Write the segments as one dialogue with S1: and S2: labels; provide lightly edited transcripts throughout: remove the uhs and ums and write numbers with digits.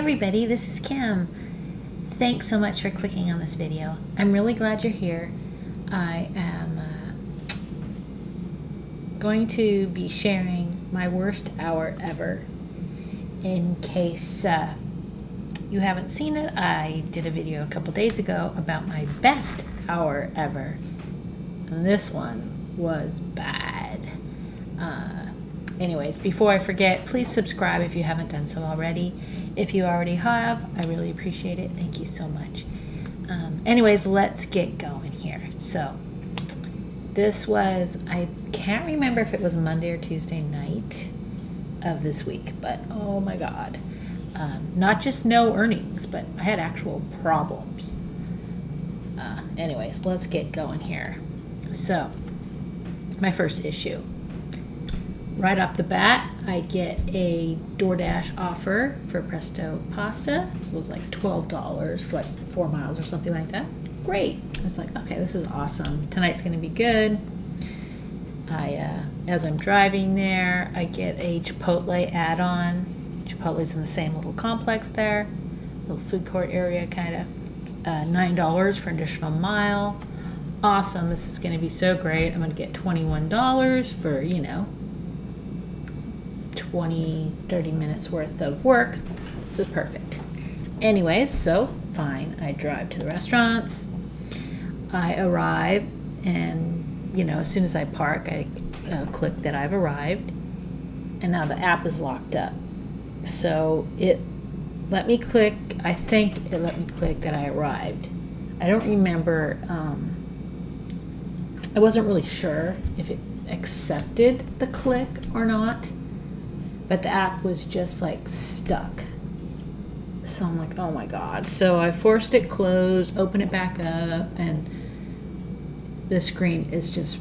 S1: everybody, this is Kim. Thanks so much for clicking on this video. I'm really glad you're here. I am going to be sharing my worst hour ever. In case you haven't seen it, I did a video a couple days ago about my best hour ever. And this one was bad. Anyways, before I forget, please subscribe if you haven't done so already. If you already have, I really appreciate it. Thank you so much. Anyways, let's get going here. So this was, I can't remember if it was Monday or Tuesday night of this week, but oh my God. Not just no earnings, but I had actual problems. Anyways, let's get going here. So my first issue. Right off the bat, I get a Doordash offer for Presto pasta. It was like $12 for like 4 miles or something like that. Great. I was like, okay, this is awesome. Tonight's going to be good. As I'm driving there, I get a Chipotle add-on. Chipotle's in the same little complex there, little food court area kind of. $9 for an additional mile. Awesome. This is going to be so great. I'm going to get $21 for, 20-30 minutes worth of work. This is perfect. Anyways, so fine. I drive to the restaurants. I arrive, and as soon as I park, I click that I've arrived, and now the app is locked up. So it let me click. I think it let me click that I arrived. I don't remember. I wasn't really sure if it accepted the click or not. But the app was just like stuck. So I'm like, oh my God. So I forced it closed, open it back up, and the screen is just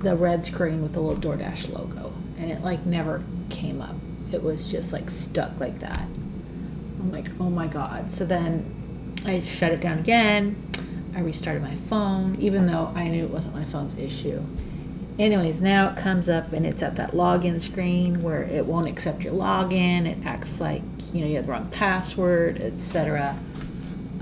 S1: the red screen with the little Doordash logo. And it like never came up. It was just like stuck like that. I'm like, oh my God. So then I shut it down again. I restarted my phone, even though I knew it wasn't my phone's issue. Anyways, now it comes up and it's at that login screen where it won't accept your login. It acts like, you have the wrong password, etc.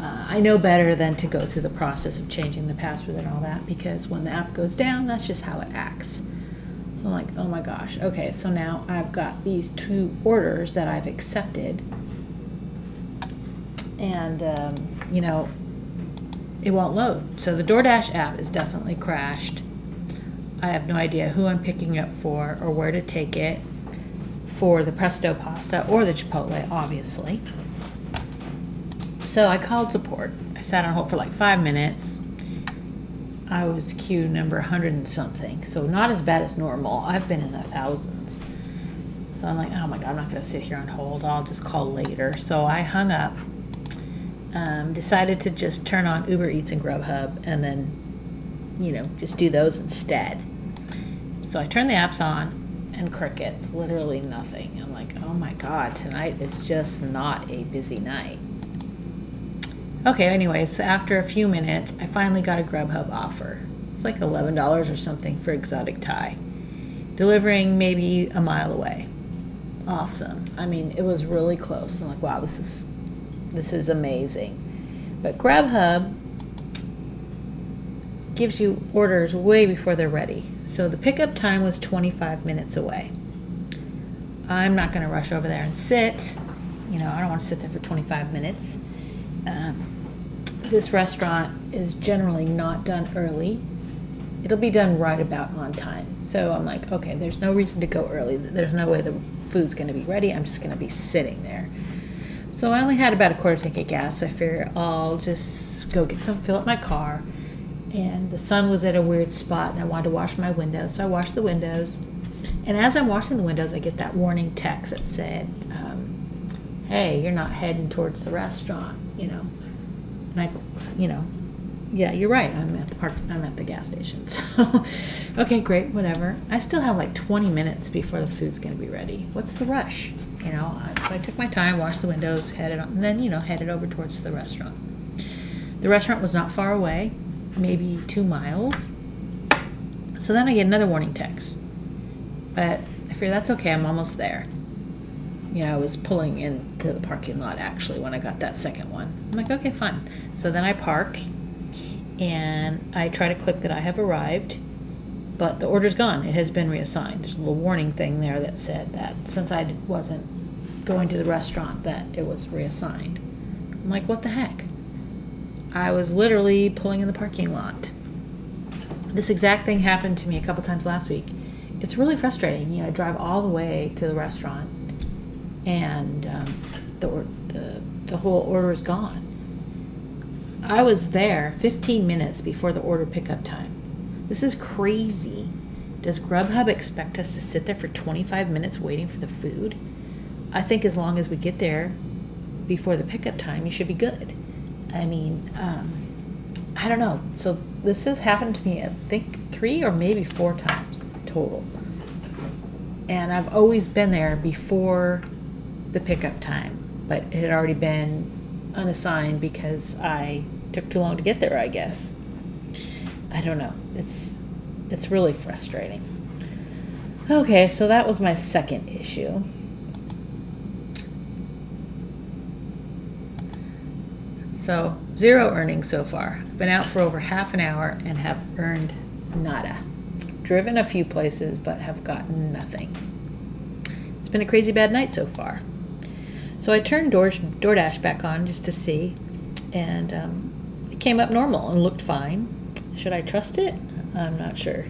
S1: I know better than to go through the process of changing the password and all that, because when the app goes down, that's just how it acts. So I'm like, oh my gosh. Okay, so now I've got these 2 orders that I've accepted. And, it won't load. So the Doordash app is definitely crashed. I have no idea who I'm picking up for or where to take it for the Presto pasta or the Chipotle, obviously. So I called support. I sat on hold for like 5 minutes. I was queue number 100 and something, so not as bad as normal. I've been in the thousands. So I'm like, oh my God, I'm not going to sit here on hold. I'll just call later. So I hung up, decided to just turn on Uber Eats and Grubhub and then just do those instead. So I turn the apps on and crickets, literally nothing. I'm like, oh my God, tonight is just not a busy night. Okay, anyways, so after a few minutes, I finally got a Grubhub offer. It's like $11 or something for exotic Thai. Delivering maybe a mile away. Awesome. I mean, it was really close. I'm like, wow, this is amazing. But Grubhub gives you orders way before they're ready. So the pickup time was 25 minutes away. I'm not going to rush over there and sit. I don't want to sit there for 25 minutes. This restaurant is generally not done early. It'll be done right about on time. So I'm like, okay, there's no reason to go early. There's no way the food's going to be ready. I'm just going to be sitting there. So I only had about a quarter tank of gas. So I figured I'll just go get some, fill up my car. And the sun was at a weird spot, and I wanted to wash my windows. So I washed the windows. And as I'm washing the windows, I get that warning text that said, hey, you're not heading towards the restaurant, And I, yeah, you're right. I'm at the gas station. So, okay, great, whatever. I still have like 20 minutes before the food's going to be ready. What's the rush? So I took my time, washed the windows, headed on, and then, headed over towards the restaurant. The restaurant was not far away. Maybe 2 miles. So then I get another warning text. But I figure that's okay, I'm almost there. I was pulling into the parking lot actually when I got that second one. I'm like, okay, fine. So then I park and I try to click that I have arrived, but the order's gone. It has been reassigned. There's a little warning thing there that said that since I wasn't going to the restaurant that it was reassigned. I'm like, what the heck? I was literally pulling in the parking lot. This exact thing happened to me a couple times last week. It's really frustrating. I drive all the way to the restaurant and the whole order is gone. I was there 15 minutes before the order pickup time. This is crazy. Does Grubhub expect us to sit there for 25 minutes waiting for the food? I think as long as we get there before the pickup time, you should be good. I mean, I don't know. So this has happened to me, I think 3 or maybe 4 times total. And I've always been there before the pickup time, but it had already been unassigned because I took too long to get there, I guess. I don't know. It's really frustrating. Okay, so that was my second issue. So 0 earnings so far. I've been out for over half an hour and have earned nada. Driven a few places but have gotten nothing. It's been a crazy bad night so far. So I turned DoorDash back on just to see, and it came up normal and looked fine. Should I trust it? I'm not sure.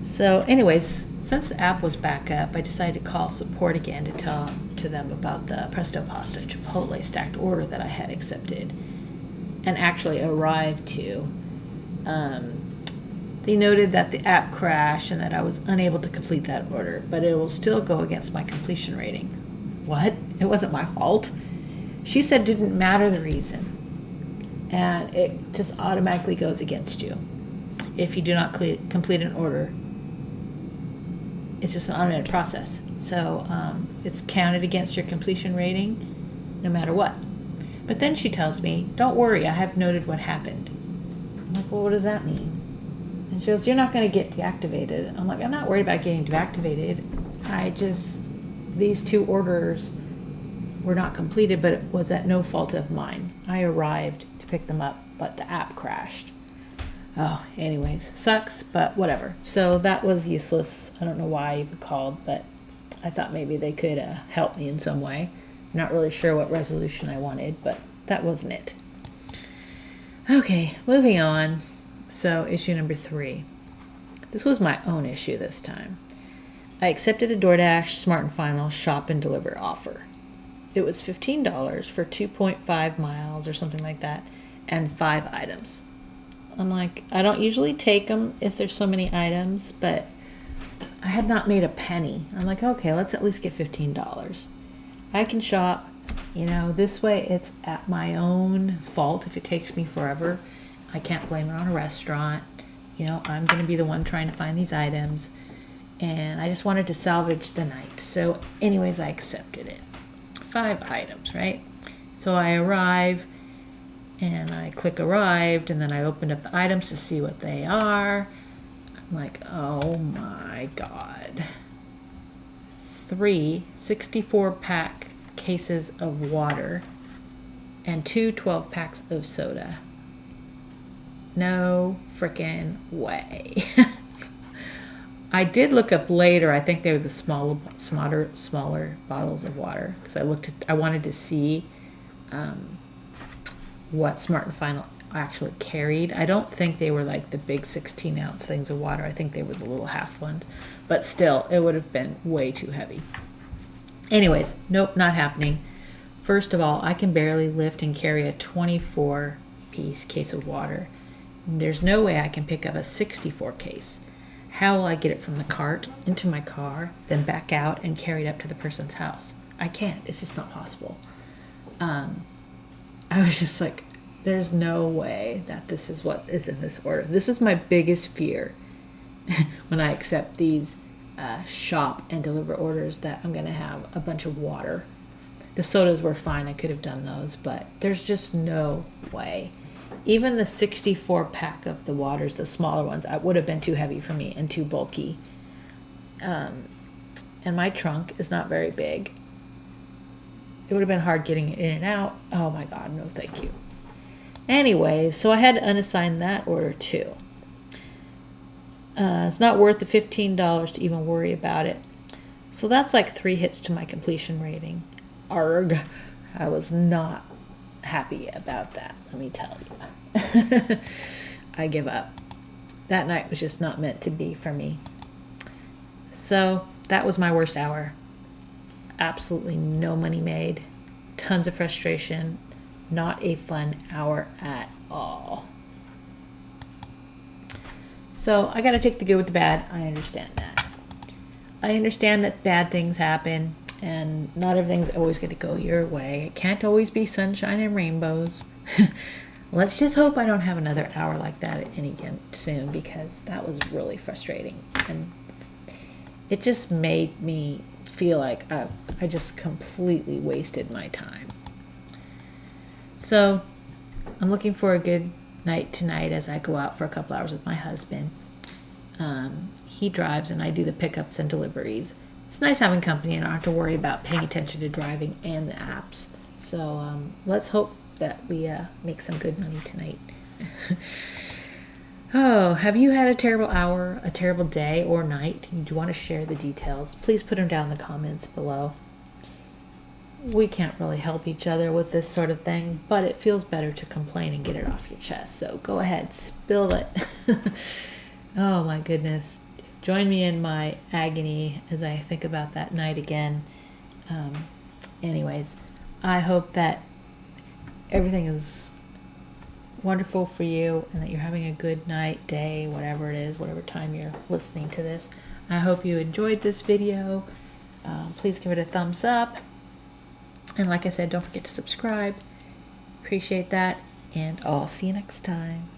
S1: So anyways, since the app was back up, I decided to call support again to tell to them about the Presto Pasta Chipotle stacked order that I had accepted and actually arrived to. They noted that the app crashed and that I was unable to complete that order, but it will still go against my completion rating. What? It wasn't my fault. She said it didn't matter the reason, and it just automatically goes against you if you do not complete an order. It's just an automated process. So it's counted against your completion rating no matter what. But then she tells me, don't worry, I have noted what happened. I'm like, well, what does that mean? And she goes, you're not going to get deactivated. I'm like, I'm not worried about getting deactivated. These 2 orders were not completed, but it was at no fault of mine. I arrived to pick them up, but the app crashed. Oh, anyways, sucks, but whatever. So that was useless. I don't know why I even called, but I thought maybe they could help me in some way. Not really sure what resolution I wanted, but that wasn't it. Okay, moving on. So issue number 3. This was my own issue this time. I accepted a DoorDash Smart and Final shop and deliver offer. It was $15 for 2.5 miles or something like that, and 5 items. I'm like, I don't usually take them if there's so many items, but I had not made a penny. I'm like, okay, let's at least get $15. I can shop, this way it's at my own fault if it takes me forever. I can't blame it on a restaurant. I'm going to be the one trying to find these items. And I just wanted to salvage the night. So anyways, I accepted it. 5 items, right? So I arrive and I click arrived, and then I opened up the items to see what they are. I'm like, oh my God. 3 64-pack cases of water and 2 12-packs of soda. No frickin' way. I did look up later. I think they were the smaller bottles of water because I wanted to see what Smart and Final actually carried. I don't think they were like the big 16-ounce things of water. I think they were the little half ones, but still, it would have been way too heavy. Anyways, nope, not happening. First of all, I can barely lift and carry a 24-piece case of water. There's no way I can pick up a 64 case. How will I get it from the cart into my car, then back out and carry it up to the person's house? I can't. It's just not possible. I was just like, there's no way that this is what is in this order. This is my biggest fear when I accept these shop and deliver orders, that I'm going to have a bunch of water. The sodas were fine. I could have done those, but there's just no way. Even the 64-pack of the waters, the smaller ones, would have been too heavy for me and too bulky. And and my trunk is not very big. It would have been hard getting it in and out. Oh my God, no thank you. Anyway, so I had to unassign that order too. It's not worth the $15 to even worry about it. So that's like 3 hits to my completion rating. Arg. I was not happy about that, let me tell you. I give up. That night was just not meant to be for me. So that was my worst hour. Absolutely no money made. Tons of frustration. Not a fun hour at all. So I got to take the good with the bad. I understand that. I understand that bad things happen and not everything's always going to go your way. It can't always be sunshine and rainbows. Let's just hope I don't have another hour like that again soon, because that was really frustrating. And it just made me feel like I just completely wasted my time. So I'm looking for a good night tonight as I go out for a couple hours with my husband. He drives and I do the pickups and deliveries. It's nice having company and I don't have to worry about paying attention to driving and the apps. So let's hope that we make some good money tonight. Oh, have you had a terrible hour, a terrible day or night? Do you want to share the details? Please put them down in the comments below. We can't really help each other with this sort of thing, but it feels better to complain and get it off your chest. So go ahead, spill it. Oh my goodness. Join me in my agony as I think about that night again. Anyways, I hope that everything is wonderful for you and that you're having a good night, day, whatever it is, whatever time you're listening to this. I hope you enjoyed this video. Please give it a thumbs up. And like I said, don't forget to subscribe. Appreciate that. And I'll see you next time.